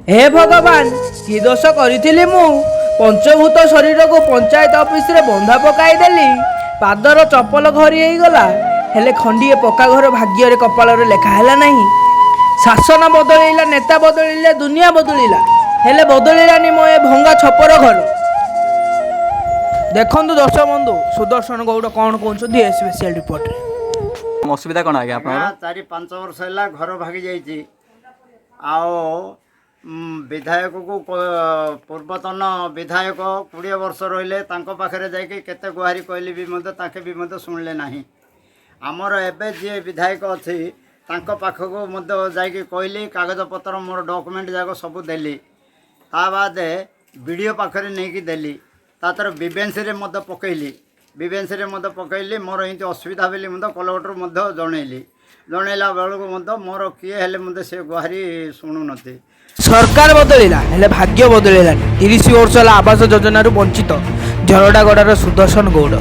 हे भगवान कि दोष करी मु पंचभूत शरीर को पंचायत ऑफिस रे बंधा पकाई देली पादर चपल घरी हो गला हेले खंडीए पक्का घर भाग्य रे कपाल रे लेखा हैला नहीं। शासन बदलिला नेता बदलिले दुनिया बदलिला हेले बदलिलानी मो ए भंगा छपर घर। देखंतु दर्शक बंधु सुदर्शन गौड़ कौन कहते स्पेशल रिपोर्ट रे असुविधा कौन आज्ञा आप चारि पांच वर्ष है घर भागी जाइए विधायक को पूर्वतन विधायक 20 वर्ष रहिले पाखे जाके केते गुहारी कहली भी ताके भी शुणिले ना। आमर एबे जी विधायक अच्छी पाखक जाकि कहली कागज पत्र मोर डॉक्यूमेंट जाक सब देली ता बाद वीडियो पाखे नहीं देली तातर विवेंसी रे मत पकईली विवेंसी रे मत पकईली मोर एमती असुविधा बोली कलेक्टर जनइली जनइला बेलू मोर किए हेले से गुहारी शुणु नथी। सरकार बदलिला हेले भाग्य बदलिलानी। 30 वर्ष आवास योजना वंचित झरडागड़ार सुदर्शन गौड़।